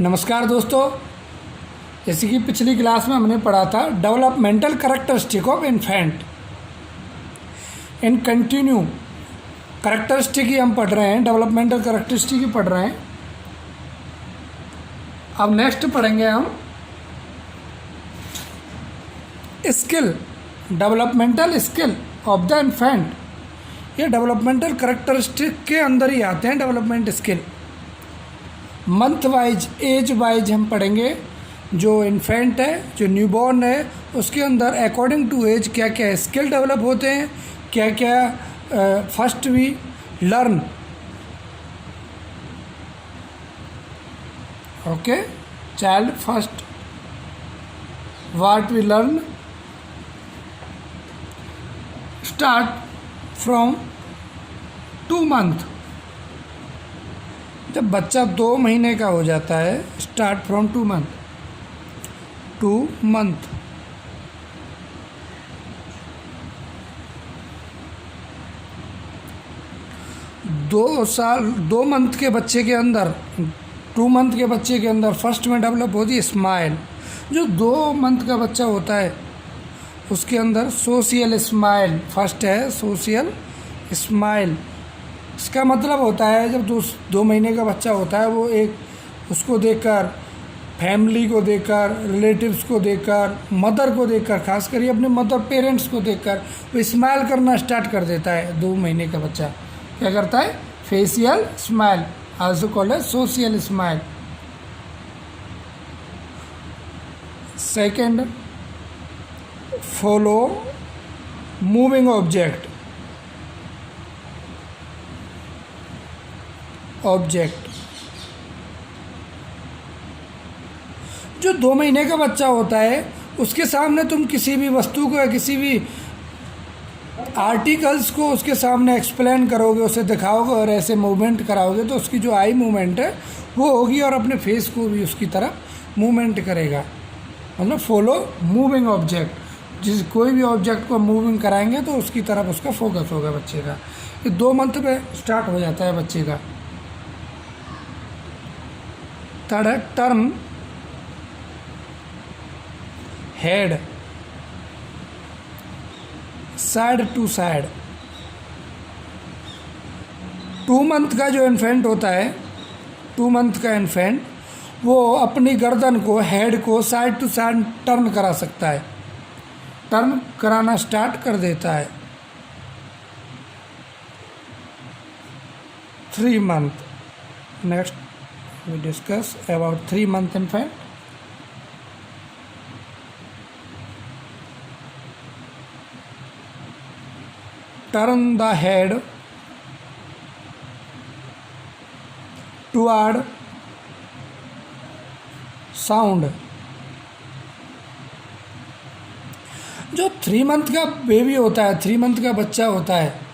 नमस्कार दोस्तों, जैसे कि पिछली क्लास में हमने पढ़ा था developmental characteristic of infant in continue. Characteristic ही हम पढ़ रहे हैं, डेवलपमेंटल करैक्टरिस्टिक ही पढ़ रहे हैं। अब नेक्स्ट पढ़ेंगे हम skill, developmental skill of the infant. ये डेवलपमेंटल करैक्टरिस्टिक के अंदर ही आते हैं development skill. Month wise, age wise हम पढ़ेंगे। जो इन्फेंट है, जो न्यूबॉर्न है, उसके अंदर अकॉर्डिंग टू एज क्या क्या स्किल डेवलप होते हैं, क्या क्या first we learn. Okay, child first what we learn start from 2 month. जब बच्चा 2 महीने का हो जाता है, स्टार्ट फ्रॉम 2 मंथ। 2 मंथ दो मंथ के बच्चे के अंदर, 2 मंथ के बच्चे के अंदर फर्स्ट में डेवलप होती है स्माइल। जो 2 मंथ का बच्चा होता है उसके अंदर सोशल स्माइल फर्स्ट है, सोशल स्माइल। इसका मतलब होता है जब 2 महीने का बच्चा होता है, वो एक उसको देखकर, फैमिली को देखकर, रिलेटिव्स को देखकर, मदर को देखकर, खासकर ये अपने मदर पेरेंट्स को देखकर वो स्माइल करना स्टार्ट कर देता है। 2 महीने का बच्चा क्या करता है? Facial smile, also called as social smile. Second, follow moving object. जो 2 महीने का बच्चा होता है उसके सामने तुम किसी भी वस्तु को या किसी भी आर्टिकल्स को उसके सामने एक्सप्लेन करोगे, उसे दिखाओगे और ऐसे मूवमेंट कराओगे तो उसकी जो आई मूवमेंट है वो होगी और अपने फेस को भी उसकी तरफ मूवमेंट करेगा। मतलब फॉलो मूविंग ऑब्जेक्ट। कोई भी ऑब्जेक्ट को मूविंग कराएंगे तो उसकी तरफ उसका फोकस होगा बच्चे का। ये 2 मंथ पे स्टार्ट हो जाता है बच्चे का। Third, turn head side to side. 2 month का जो इन्फेंट होता है, 2 मंथ का इन्फेंट, वो अपनी गर्दन को, हेड को साइड टू साइड टर्न करा सकता है, टर्न कराना स्टार्ट कर देता है। 3 month, next we discuss about 3 month infant. Turn the head toward sound। जो 3 मंथ का बेबी होता है, 3 मंथ का बच्चा होता है,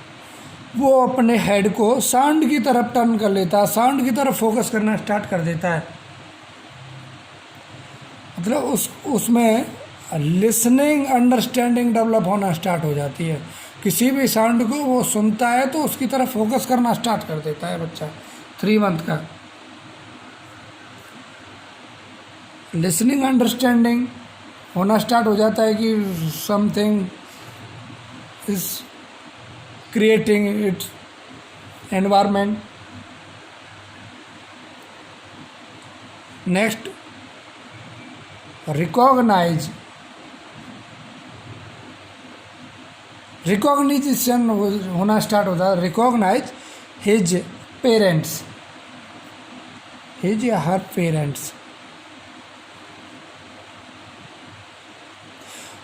वो अपने हेड को साउंड की तरफ टर्न कर लेता है, साउंड की तरफ फोकस करना स्टार्ट कर देता है। मतलब उसमें लिसनिंग अंडरस्टैंडिंग डेवलप होना स्टार्ट हो जाती है। किसी भी साउंड को वो सुनता है तो उसकी तरफ फोकस करना स्टार्ट कर देता है बच्चा 3 मंथ का। लिसनिंग अंडरस्टैंडिंग होना स्टार्ट हो जाता है कि something is creating its environment. Next, recognize। Recognition होना स्टार्ट होता है। रिकॉग्नाइज हिज पेरेंट्स, हिज या हर पेरेंट्स।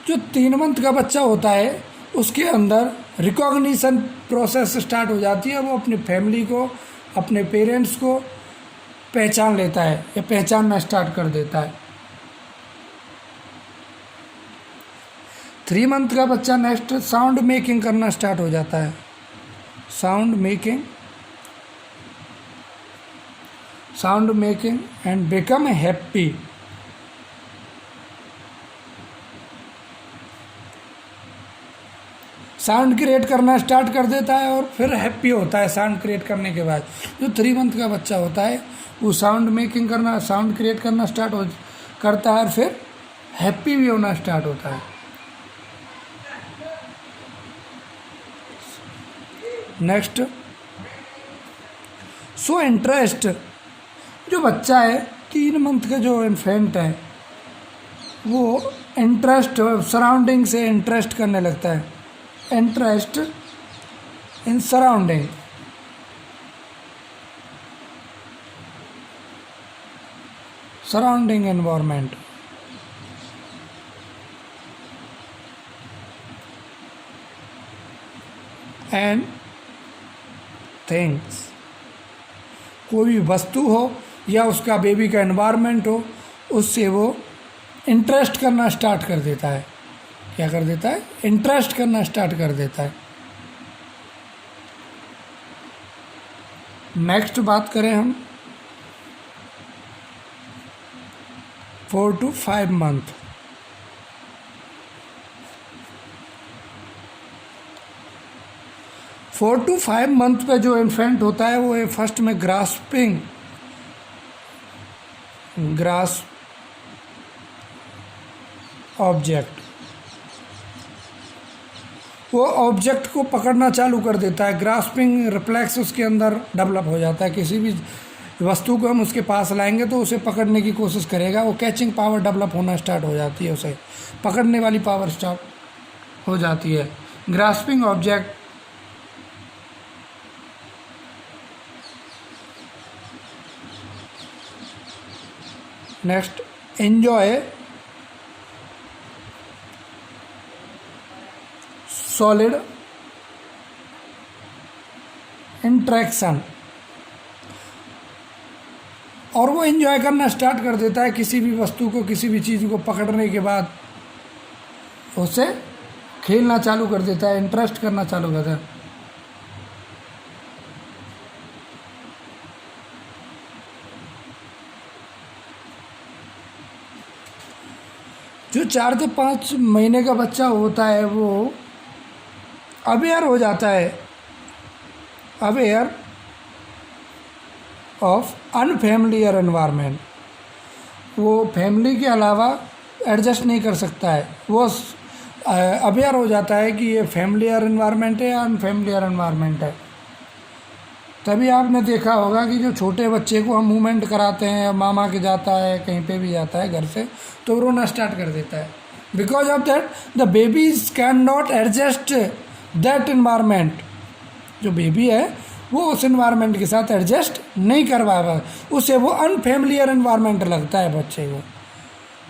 जो 3 मंथ का बच्चा होता है उसके अंदर रिकॉग्निशन प्रोसेस स्टार्ट हो जाती है। वो अपनी फैमिली को, अपने पेरेंट्स को पहचान लेता है या पहचानना स्टार्ट कर देता है। 3 मंथ का बच्चा नेक्स्ट साउंड मेकिंग करना स्टार्ट हो जाता है। Sound making and become happy. Sound create करना स्टार्ट कर देता है और फिर हैप्पी होता है साउंड क्रिएट करने के बाद। जो 3 मंथ का बच्चा होता है वो साउंड क्रिएट करना स्टार्ट करता है और फिर हैप्पी भी होना स्टार्ट होता है। नेक्स्ट, सो इंटरेस्ट, जो बच्चा है 3 मंथ का जो इन्फेंट है वो इंटरेस्ट सराउंडिंग से इंटरेस्ट करने लगता है, interest in surrounding. Surrounding environment and things. कोई भी वस्तु हो या उसका बेबी का एनवायरनमेंट हो, उससे वो इंटरेस्ट करना स्टार्ट कर देता है। क्या कर देता है? इंटरेस्ट करना स्टार्ट कर देता है। नेक्स्ट बात करें हम 4 to 5 month. Four to 5 month पे जो इन्फेंट होता है वो फर्स्ट में ग्रास्प ऑब्जेक्ट, वो ऑब्जेक्ट को पकड़ना चालू कर देता है। ग्रास्पिंग रिफ्लेक्स उसके अंदर डेवलप हो जाता है। किसी भी वस्तु को हम उसके पास लाएंगे तो उसे पकड़ने की कोशिश करेगा। वो कैचिंग पावर डेवलप होना स्टार्ट हो जाती है, उसे पकड़ने वाली पावर स्टार्ट हो जाती है। Grasping object. Next, enjoy solid interaction, और वो एंजॉय करना स्टार्ट कर देता है किसी भी वस्तु को, किसी भी चीज़ को पकड़ने के बाद उससे खेलना चालू कर देता है, इंटरेस्ट करना चालू करता है। जो 4 से 5 महीने का बच्चा होता है वो अवेयर हो जाता है, अवेयर ऑफ अनफैमिलियर एनवायरनमेंट। वो फैमिली के अलावा एडजस्ट नहीं कर सकता है। वो अवेयर हो जाता है कि ये फैमिलियर एनवायरनमेंट है या अनफैमिलियर एनवायरनमेंट है। तभी आपने देखा होगा कि जो छोटे बच्चे को हम मूवमेंट कराते हैं या मामा के जाता है, कहीं पे भी जाता है घर से, तो रोना स्टार्ट कर देता है। Because of that the babies can not adjust that environment. जो बेबी है वो उस एनवायरनमेंट के साथ एडजस्ट नहीं कर पाएगा, उसे वो अनफैमिलियर एनवायरनमेंट लगता है बच्चे को।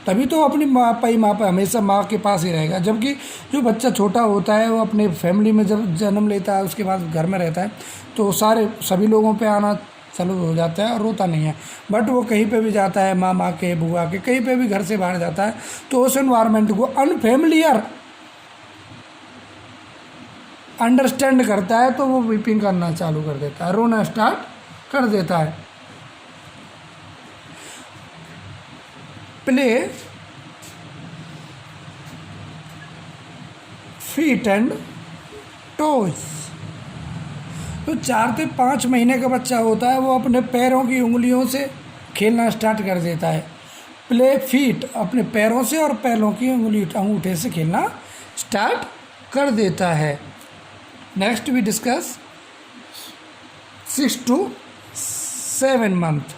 तभी तो अपनी माँ पे हमेशा माँ के पास ही रहेगा। जबकि जो बच्चा छोटा होता है वो अपने फैमिली में जब जन्म लेता है उसके बाद घर में रहता है तो सभी लोगों पे आना चालू हो जाता है और रोता नहीं है। बट वो कहीं पे भी जाता है, मामा के, बुआ के, कहीं पे भी घर से बाहर जाता है तो उस एनवायरनमेंट को अनफैमिलियर अंडरस्टैंड करता है तो वो वीपिंग करना चालू कर देता है, रोना स्टार्ट कर देता है। Play feet and toes. तो 4 से 5 महीने का बच्चा होता है वो अपने पैरों की उंगलियों से खेलना स्टार्ट कर देता है। प्ले फीट, अपने पैरों से और पैरों की अंगूठे से खेलना स्टार्ट कर देता है। Next we discuss 6 to 7 month.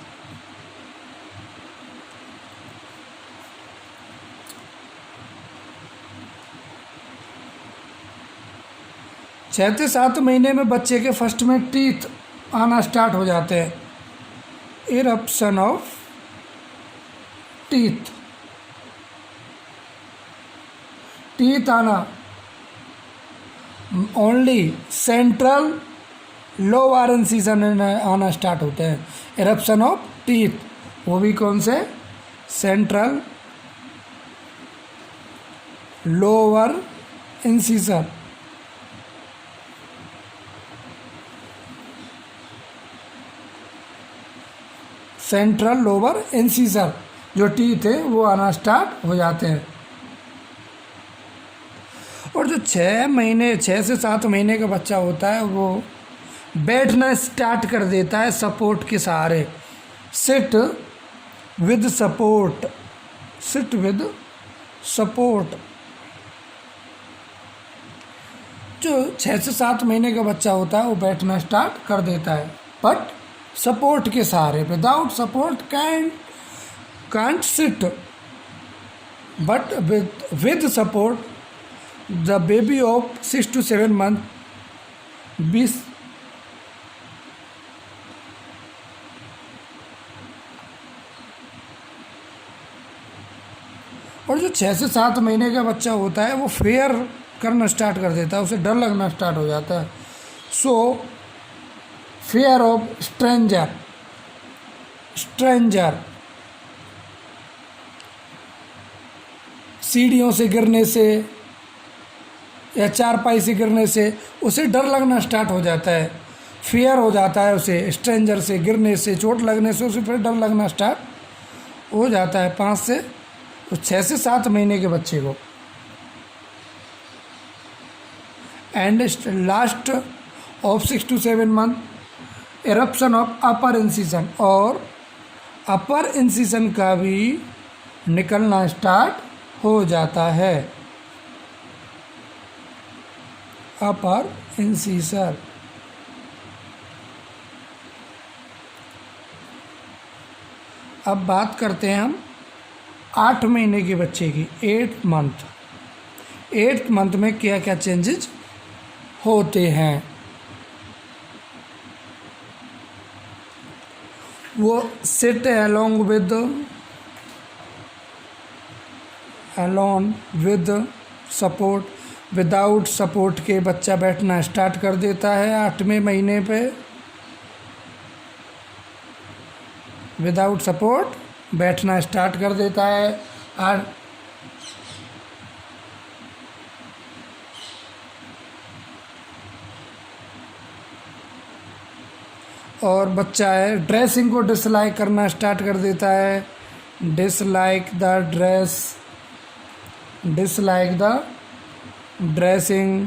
छः से 7 महीने में बच्चे के फर्स्ट में टीथ आना स्टार्ट हो जाते हैं। इरप्शन ऑफ टीथ, टीथ आना ओनली सेंट्रल लोअर इंसिजन आना स्टार्ट होते हैं। इरप्शन ऑफ टीथ, वो भी कौन से? Central lower incision. Central lower incisor जो टीथ है वो आना स्टार्ट हो जाते हैं। और जो 6 से 7 महीने का बच्चा होता है वो बैठना स्टार्ट कर देता है सपोर्ट के सहारे। Sit with support, sit with support. जो 6 से 7 महीने का बच्चा होता है वो बैठना स्टार्ट कर देता है, बट सपोर्ट के सहारे। Without support can't sit, but with support the baby of 6 to 7 months be और जो 6 से 7 महीने का बच्चा होता है वो फेयर करना स्टार्ट कर देता है, उसे डर लगना स्टार्ट हो जाता है। सो फेयर ऑफ स्ट्रेंजर, सीढ़ियों से गिरने से या चारपाई से गिरने से उसे डर लगना स्टार्ट हो जाता है, फियर हो जाता है उसे। स्ट्रेंजर से गिरने से, चोट लगने से उसे फिर डर लगना स्टार्ट हो जाता है 6 से 7 महीने के बच्चे को। And last of 6 to 7 month eruption of upper incision, और अपर इंसिजन का भी निकलना स्टार्ट हो जाता है। अपर इंसिजन। अब बात करते हैं हम 8 महीने के बच्चे की, 8 मंथ में क्या क्या चेंजेस होते हैं। वो sit along with support, without support के बच्चा बैठना स्टार्ट कर देता है 8वें महीने पे। विदाउट सपोर्ट बैठना स्टार्ट कर देता है। और बच्चा है ड्रेसिंग को डिसलाइक करना स्टार्ट कर देता है। Dislike the dressing.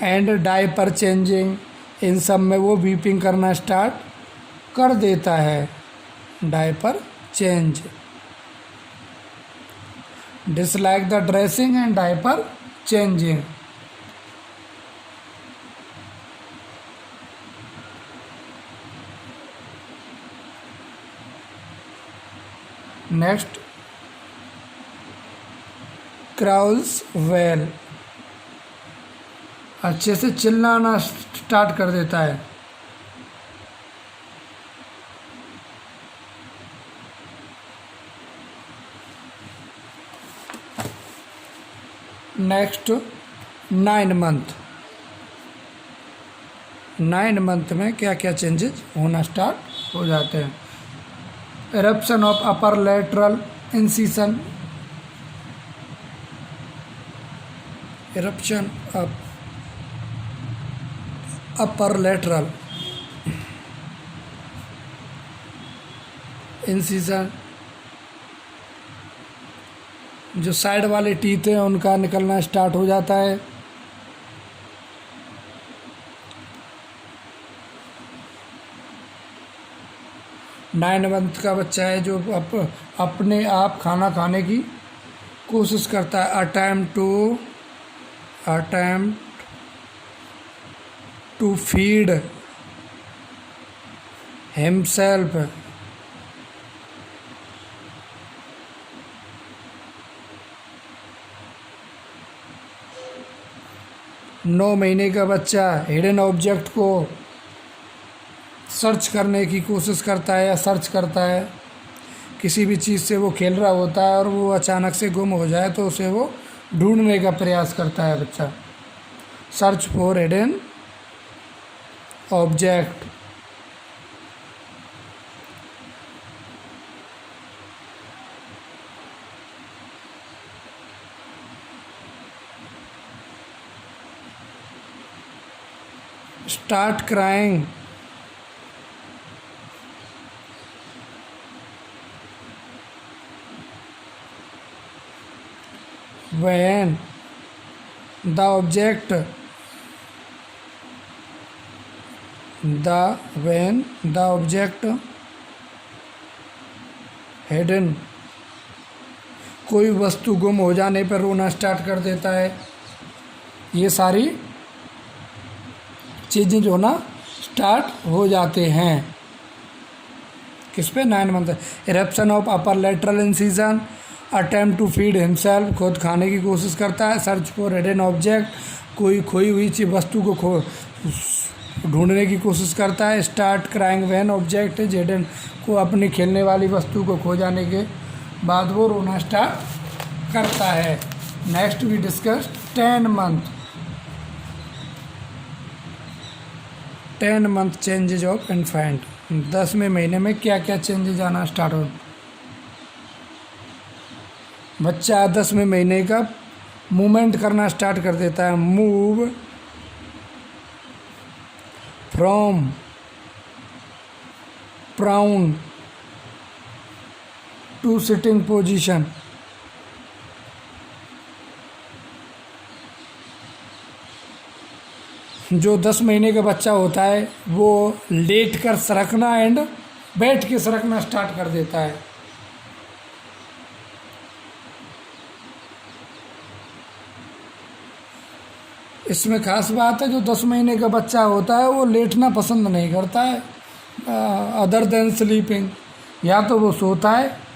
And diaper changing, इन सब में वो वीपिंग करना स्टार्ट कर देता है। Diaper change, dislike the dressing and diaper changing. Next crawls well, अच्छे से चिल्लाना स्टार्ट कर देता है। नेक्स्ट 9 मंथ में क्या क्या चेंजेस होना स्टार्ट हो जाते हैं। Eruption of upper lateral incision, eruption of upper lateral incision, जो साइड वाले टीथ हैं उनका निकलना स्टार्ट हो जाता है। नाइन मंथ का बच्चा है जो अपने आप खाना खाने की कोशिश करता है। Attempt to feed himself. नौ महीने का बच्चा हिडन ऑब्जेक्ट को सर्च करने की कोशिश करता है या सर्च करता है। किसी भी चीज़ से वो खेल रहा होता है और वो अचानक से गुम हो जाए तो उसे वो ढूंढने का प्रयास करता है बच्चा। Search for hidden object. Start crying. when the object hidden, कोई वस्तु गुम हो जाने पर रोना स्टार्ट कर देता है। ये सारी चीज़ें जो ना स्टार्ट हो जाते हैं किस पे, 9 month. Eruption of upper lateral incision, attempt to feed himself, खुद खाने की कोशिश करता है। सर्च फॉर हिडन ऑब्जेक्ट, कोई खोई हुई चीज वस्तु को ढूंढने की कोशिश करता है। Start crying when object is hidden, को अपनी खेलने वाली वस्तु को खो जाने के बाद वो रोना स्टार्ट करता है। Next we discuss 10 month. 10 month changes of infant, 10वें महीने में क्या क्या चेंजेज आना स्टार्ट हो। बच्चा 10वें महीने का मूवमेंट करना स्टार्ट कर देता है। Move from prone to sitting position, जो 10 महीने का बच्चा होता है वो लेट कर सरकना एंड बैठ के सरकना स्टार्ट कर देता है। इसमें खास बात है, जो 10 महीने का बच्चा होता है वो लेटना पसंद नहीं करता है अदर देन स्लीपिंग। या तो वो सोता है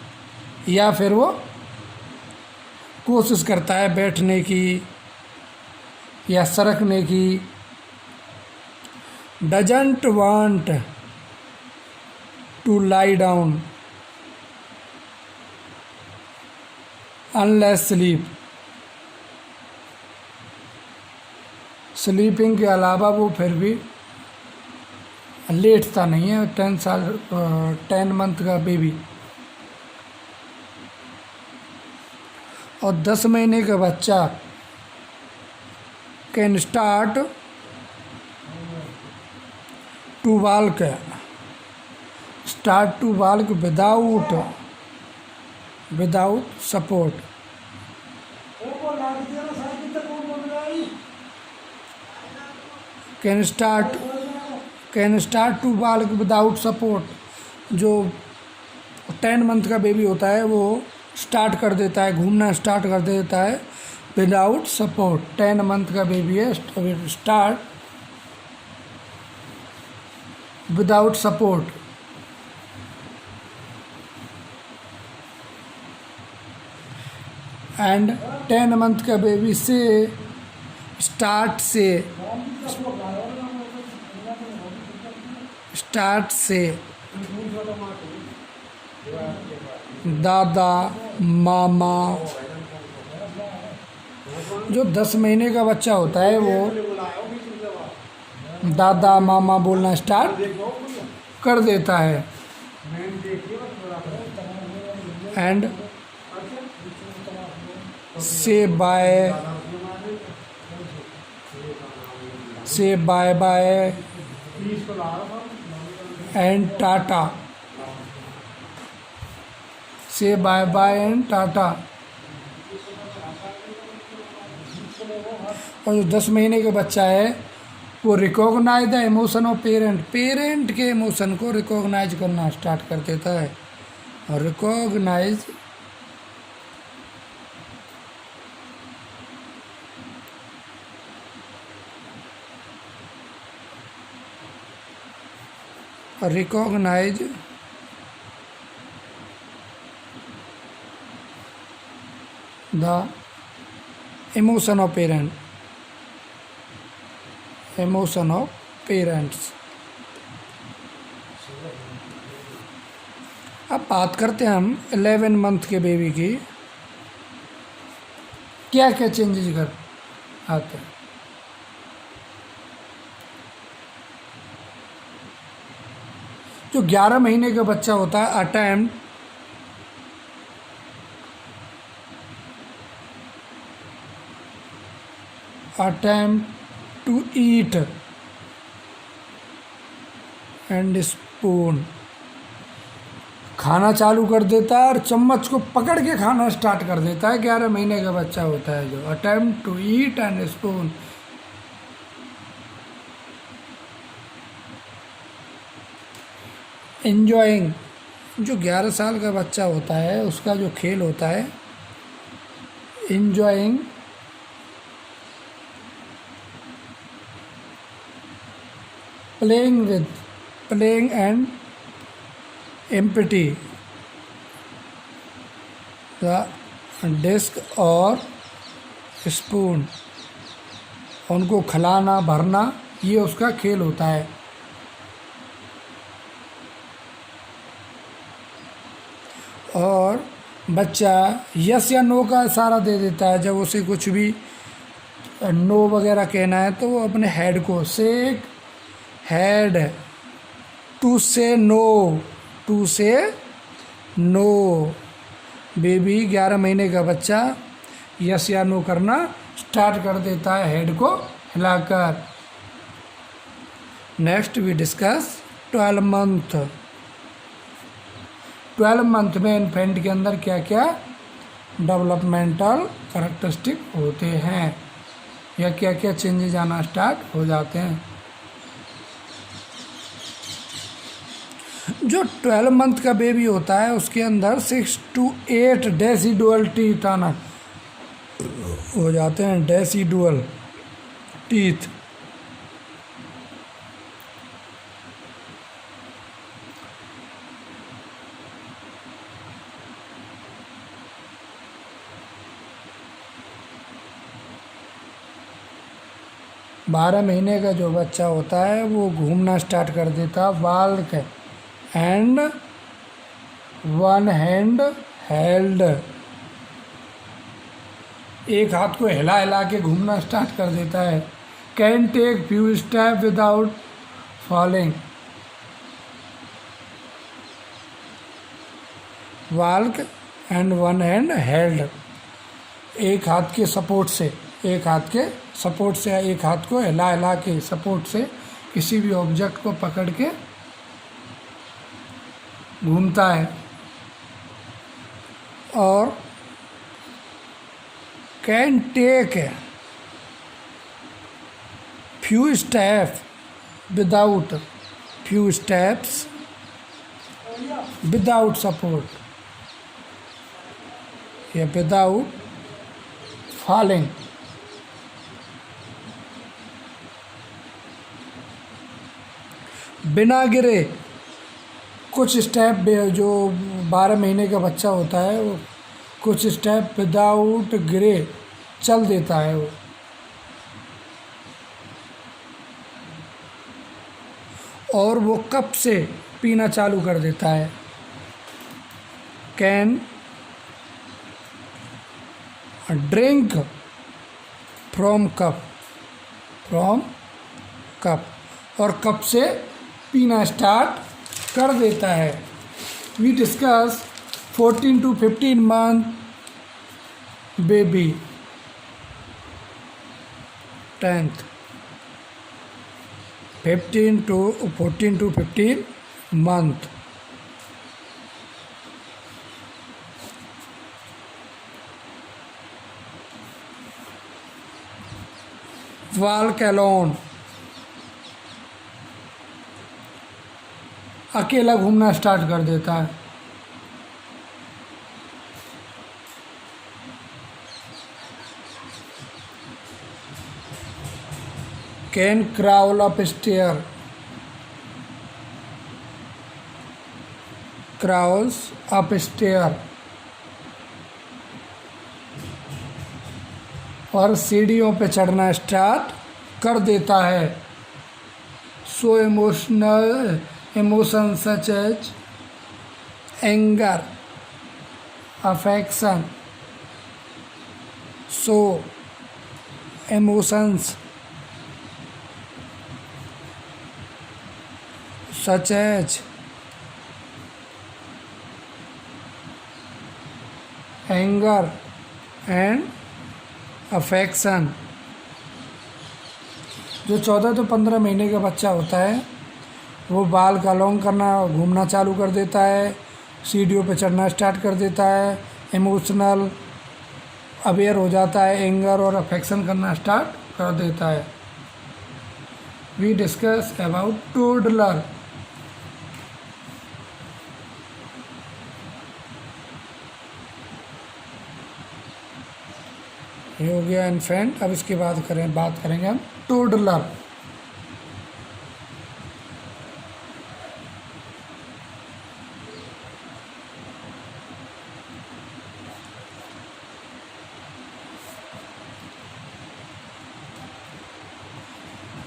या फिर वो कोशिश करता है बैठने की या सरकने की। Doesn't want to lie down unless sleep, sleeping के अलावा वो फिर भी लेटता नहीं है। 10 मंथ का बेबी। और 10 महीने का बच्चा can start to walk, without support. Can start to walk without support. जो 10 मंथ का बेबी होता है वो स्टार्ट कर देता है, घूमना स्टार्ट कर देता है विदाउट सपोर्ट। 10 मंथ का बेबी है, start without support. And 10 month का बेबी से स्टार्ट से दादा मामा, जो 10 महीने का बच्चा होता है वो दादा मामा बोलना स्टार्ट कर देता है। एंड से बाय बाय एंड टाटा, से बाय बाय एंड टाटा। और जो 10 महीने का बच्चा है वो recognise the emotion of parent के इमोशन को रिकॉग्नाइज करना स्टार्ट कर देता है। और recognise the emotion of parents. अब बात करते हैं हम 11 मंथ के बेबी की, क्या क्या चेंजेस कर आते हैं। जो 11 महीने का बच्चा होता है, attempt to eat and spoon, खाना चालू कर देता है और चम्मच को पकड़ के खाना स्टार्ट कर देता है। 11 महीने का बच्चा होता है जो। Attempt to eat and spoon. Enjoying, जो 11 साल का बच्चा होता है उसका जो खेल होता है enjoying. Playing and empty the disc और स्पून, उनको खिलाना भरना, ये उसका खेल होता है। और बच्चा यस या नो का इशारा दे देता है। जब उसे कुछ भी नो वगैरह कहना है तो वो अपने हेड को शेक हेड टू से नो। बेबी 11 महीने का बच्चा यस या नो करना स्टार्ट कर देता है हेड को हिलाकर। Next we discuss 12 month. 12 month में इन्फेंट के अंदर क्या क्या डेवलपमेंटल कैरेक्टरिस्टिक होते हैं या क्या क्या चेंजेज आना स्टार्ट हो जाते हैं। जो 12 मंथ का बेबी होता है उसके अंदर 6 to 8 डेसिडुअल टीथ आना हो जाते हैं। डेसिडुअल टीथ, बारह महीने का जो बच्चा होता है वो घूमना स्टार्ट कर देता है। Walk and one hand held, एक हाथ को हिला हिला के घूमना स्टार्ट कर देता है। Can take few step without falling. Walk and one hand held, एक हाथ के सपोर्ट से, एक हाथ को हिला हिला के सपोर्ट से किसी भी ऑब्जेक्ट को पकड़ के घूमता है। और can take few steps without support या विदाउट फॉलिंग। बिना गिरे कुछ स्टेप, जो 12 महीने का बच्चा होता है वो कुछ स्टेप विदाउट गिरे चल देता है वो। और वो कप से पीना चालू कर देता है। कैन ड्रिंक फ्रॉम कप, और कप से पीना स्टार्ट कर देता है। We discuss 14 to 15 month baby. 10th 14 to 15 month। walk alone, अकेला घूमना स्टार्ट कर देता है। Can crawl up stair, crawls up stair, और सीढ़ियों पे चढ़ना स्टार्ट कर देता है। सो emotions such as anger, affection, so emotions such as anger and affection। जो 14 to 15 महीने का बच्चा होता है वो बाल का लॉन्ग करना, घूमना चालू कर देता है। सीढ़ियों पे चढ़ना स्टार्ट कर देता है, इमोशनल अवेयर हो जाता है, एंगर और अफेक्शन करना स्टार्ट कर देता है। We discuss about toddler. ये हो गया इन्फेंट। अब इसके बाद बात करेंगे हम टोडलर।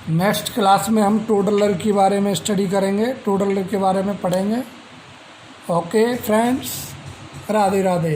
नेक्स्ट क्लास में हम टोडलर के बारे में स्टडी करेंगे, टोडलर के बारे में पढ़ेंगे। Okay friends, Radhe Radhe.